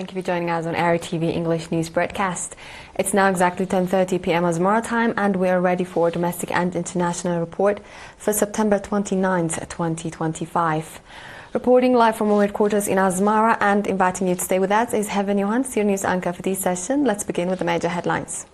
Thank you for joining us on ERi-TV English News Broadcast. It's now exactly 10:30 p.m. Asmara time, and we are ready for a domestic and international report for September 29th, 2025. Reporting live from our headquarters in Asmara and inviting you to stay with us is Heaven Johans, your news anchor for this session. Let's begin with the major headlines.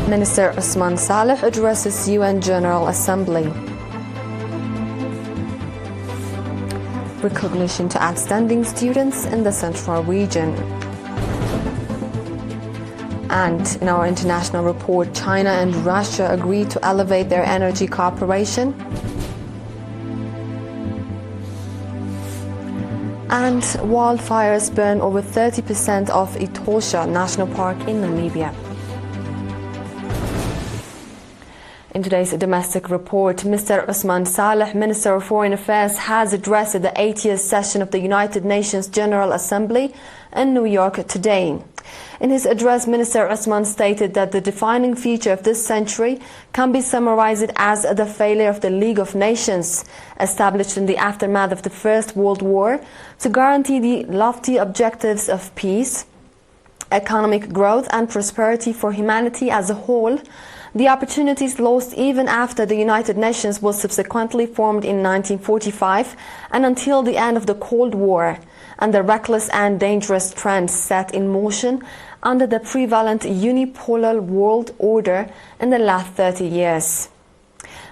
Minister Osman Saleh addresses UN General Assembly. Recognition to outstanding students in the Central region. And in our international report, China and Russia agreed to elevate their energy cooperation. And wildfires burn over 30% of Etosha National Park in Namibia. In today's domestic report, Mr. Osman Saleh, Minister of Foreign Affairs, has addressed the 80th session of the United Nations General Assembly in New York today. In his address, Minister Osman stated that the defining feature of this century can be summarized as the failure of the League of Nations, established in the aftermath of the First World War, to guarantee the lofty objectives of peace, economic growth and prosperity for humanity as a whole. The opportunities lost even after the United Nations was subsequently formed in 1945 and until the end of the Cold War, and the reckless and dangerous trends set in motion under the prevalent unipolar world order in the last 30 years.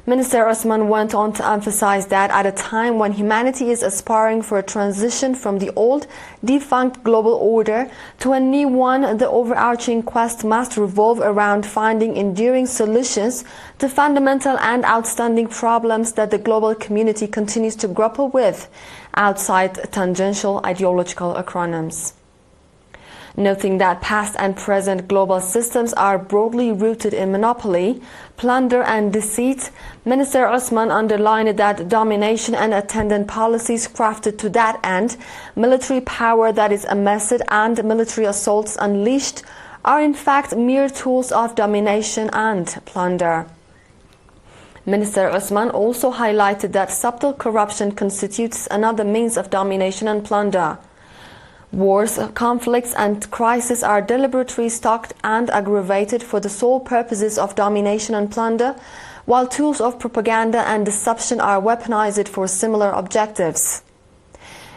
Minister Osman went on to emphasize that at a time when humanity is aspiring for a transition from the old, defunct global order to a new one, the overarching quest must revolve around finding enduring solutions to fundamental and outstanding problems that the global community continues to grapple with, outside tangential ideological acronyms. Noting that past and present global systems are broadly rooted in monopoly, plunder and deceit, Minister Osman underlined that domination and attendant policies crafted to that end, military power that is amassed and military assaults unleashed are in fact mere tools of domination and plunder. Minister Osman also highlighted that subtle corruption constitutes another means of domination and plunder. Wars, conflicts and crises are deliberately stoked and aggravated for the sole purposes of domination and plunder, while tools of propaganda and deception are weaponized for similar objectives.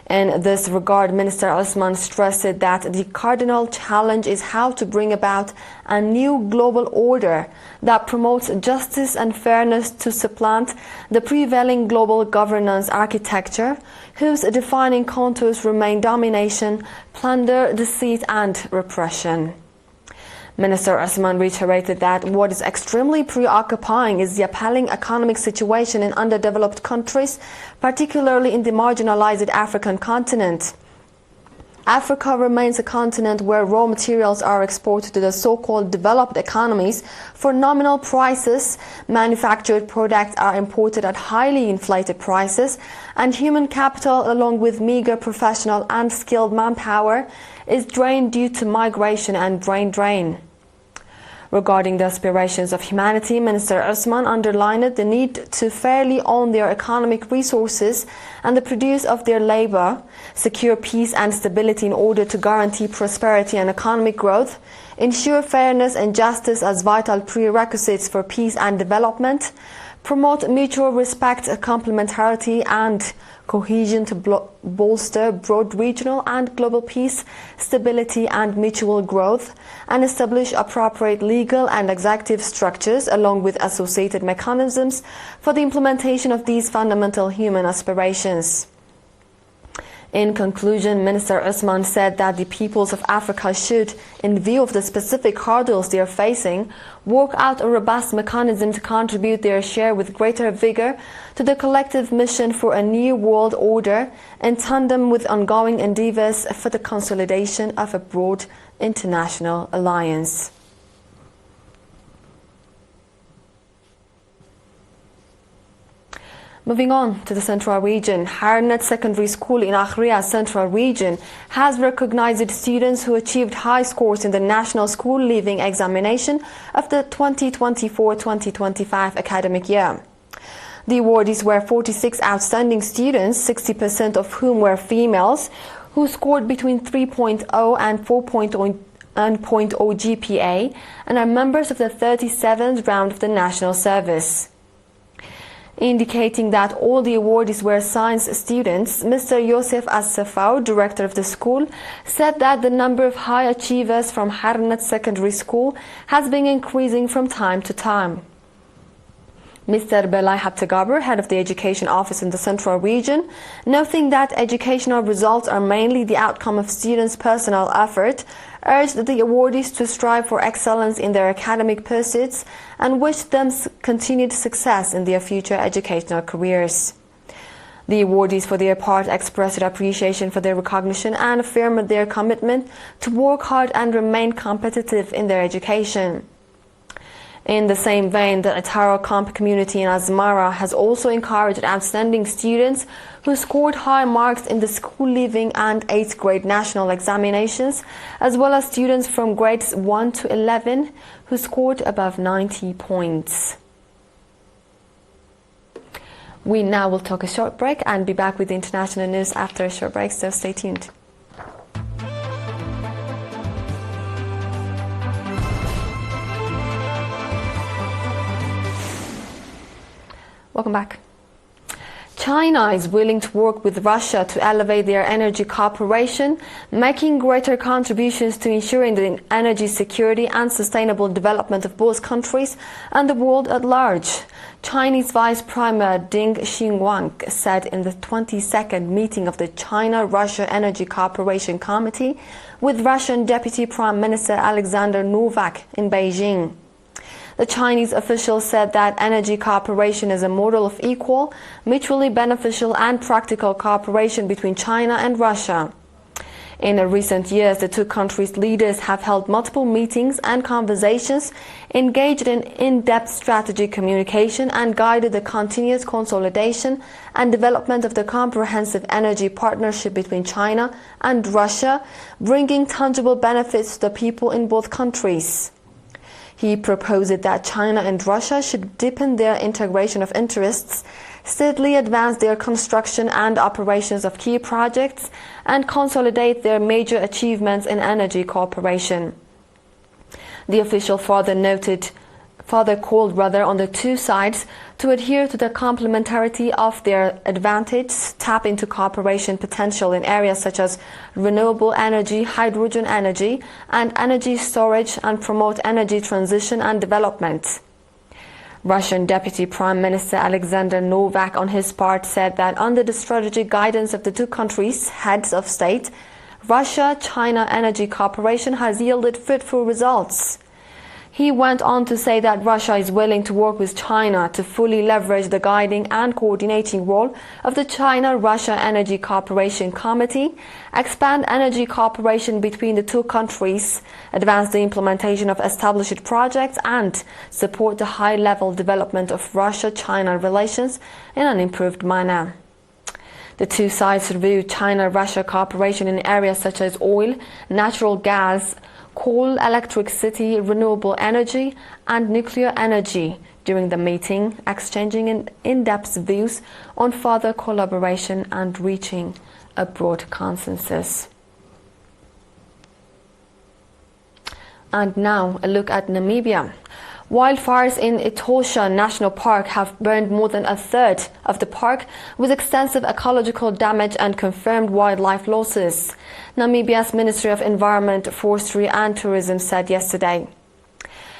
In this regard, Minister Osman stressed that the cardinal challenge is how to bring about a new global order that promotes justice and fairness to supplant the prevailing global governance architecture, whose defining contours remain domination, plunder, deceit and repression. Minister Osman reiterated that what is extremely preoccupying is the appalling economic situation in underdeveloped countries, particularly in the marginalized African continent. Africa remains a continent where raw materials are exported to the so-called developed economies for nominal prices, manufactured products are imported at highly inflated prices, and human capital, along with meager professional and skilled manpower, is drained due to migration and brain drain. Regarding the aspirations of humanity, Minister Osman underlined the need to fairly own their economic resources and the produce of their labor, secure peace and stability in order to guarantee prosperity and economic growth, ensure fairness and justice as vital prerequisites for peace and development, promote mutual respect, complementarity and cohesion to bolster broad regional and global peace, stability and mutual growth, and establish appropriate legal and executive structures along with associated mechanisms for the implementation of these fundamental human aspirations. In conclusion, Minister Osman said that the peoples of Africa should, in view of the specific hurdles they are facing, work out a robust mechanism to contribute their share with greater vigor to the collective mission for a new world order, in tandem with ongoing endeavors for the consolidation of a broad international alliance. Moving on to the Central region, Harnet Secondary School in Eritrea Central region has recognized students who achieved high scores in the National School Leaving Examination of the 2024-2025 academic year. The awardees were 46 outstanding students, 60% of whom were females, who scored between 3.0 and 4.0 GPA and are members of the 37th round of the national service. Indicating that all the awardees were science students, Mr. Yosef As-Safau, director of the school, said that the number of high achievers from Harnett Secondary School has been increasing from time to time. Mr. Belay Habtegaber, head of the Education Office in the Central Region, noting that educational results are mainly the outcome of students' personal effort, urged the awardees to strive for excellence in their academic pursuits and wished them continued success in their future educational careers. The awardees, for their part, expressed appreciation for their recognition and affirmed their commitment to work hard and remain competitive in their education. In the same vein, the Ataro Camp community in Asmara has also encouraged outstanding students who scored high marks in the school leaving and 8th grade national examinations, as well as students from grades 1 to 11 who scored above 90 points. We now will take a short break and be back with the international news after a short break, so stay tuned. Welcome back. China is willing to work with Russia to elevate their energy cooperation, making greater contributions to ensuring the energy security and sustainable development of both countries and the world at large. Chinese Vice Premier Deng Xinguang said in the 22nd meeting of the China-Russia Energy Cooperation Committee with Russian Deputy Prime Minister Alexander Novak in Beijing. The Chinese official said that energy cooperation is a model of equal, mutually beneficial and practical cooperation between China and Russia. In recent years, the two countries' leaders have held multiple meetings and conversations, engaged in in-depth strategic communication and guided the continuous consolidation and development of the comprehensive energy partnership between China and Russia, bringing tangible benefits to the people in both countries. He proposed that China and Russia should deepen their integration of interests, steadily advance their construction and operations of key projects, and consolidate their major achievements in energy cooperation. The official further called on the two sides to adhere to the complementarity of their advantages, tap into cooperation potential in areas such as renewable energy, hydrogen energy, and energy storage, and promote energy transition and development. Russian Deputy Prime Minister Alexander Novak, on his part, said that under the strategic guidance of the two countries' heads of state, Russia-China energy cooperation has yielded fruitful results. He went on to say that Russia is willing to work with China to fully leverage the guiding and coordinating role of the China-Russia Energy Cooperation Committee, expand energy cooperation between the two countries, advance the implementation of established projects, and support the high-level development of Russia-China relations in an improved manner. The two sides reviewed China-Russia cooperation in areas such as oil, natural gas, coal, electricity, renewable energy, and nuclear energy during the meeting, exchanging in-depth views on further collaboration and reaching a broad consensus. And now a look at Namibia. Wildfires in Etosha National Park have burned more than a third of the park, with extensive ecological damage and confirmed wildlife losses, Namibia's Ministry of Environment, Forestry and Tourism said yesterday.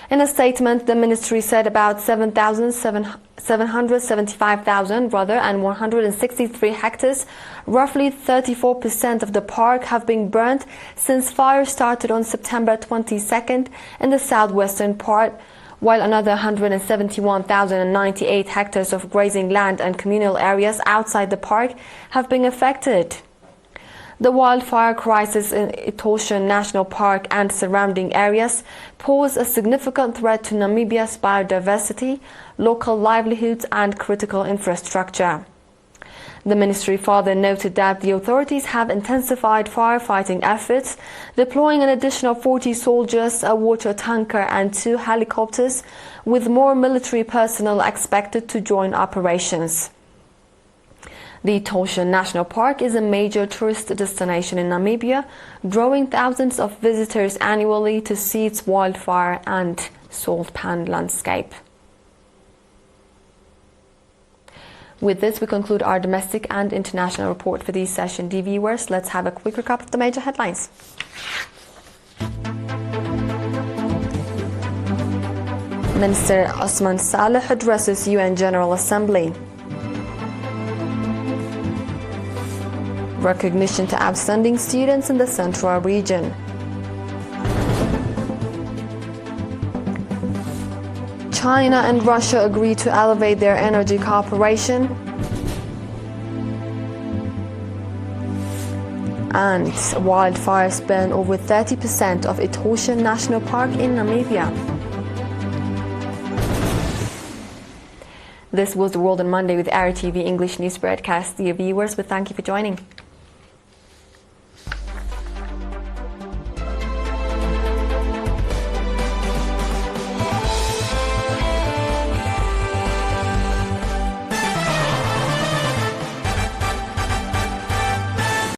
In a statement, the ministry said about 775,000 and 163 hectares, roughly 34% of the park, have been burnt since fires started on September 22nd in the southwestern part, while another 171,098 hectares of grazing land and communal areas outside the park have been affected. The wildfire crisis in Etosha National Park and surrounding areas pose a significant threat to Namibia's biodiversity, local livelihoods and critical infrastructure. The ministry further noted that the authorities have intensified firefighting efforts, deploying an additional 40 soldiers, a water tanker and 2 helicopters, with more military personnel expected to join operations. The Etosha National Park is a major tourist destination in Namibia, drawing thousands of visitors annually to see its wildfire and salt pan landscape. With this, we conclude our domestic and international report for this session. Dear viewers, let's have a quick recap of the major headlines. Minister Osman Saleh addresses UN General Assembly. Recognition to outstanding students in the Central region. China and Russia agree to elevate their energy cooperation. And wildfires burn over 30% of Etosha National Park in Namibia. This was The World on Monday with ERi-TV English News Broadcast. Dear viewers, we thank you for joining.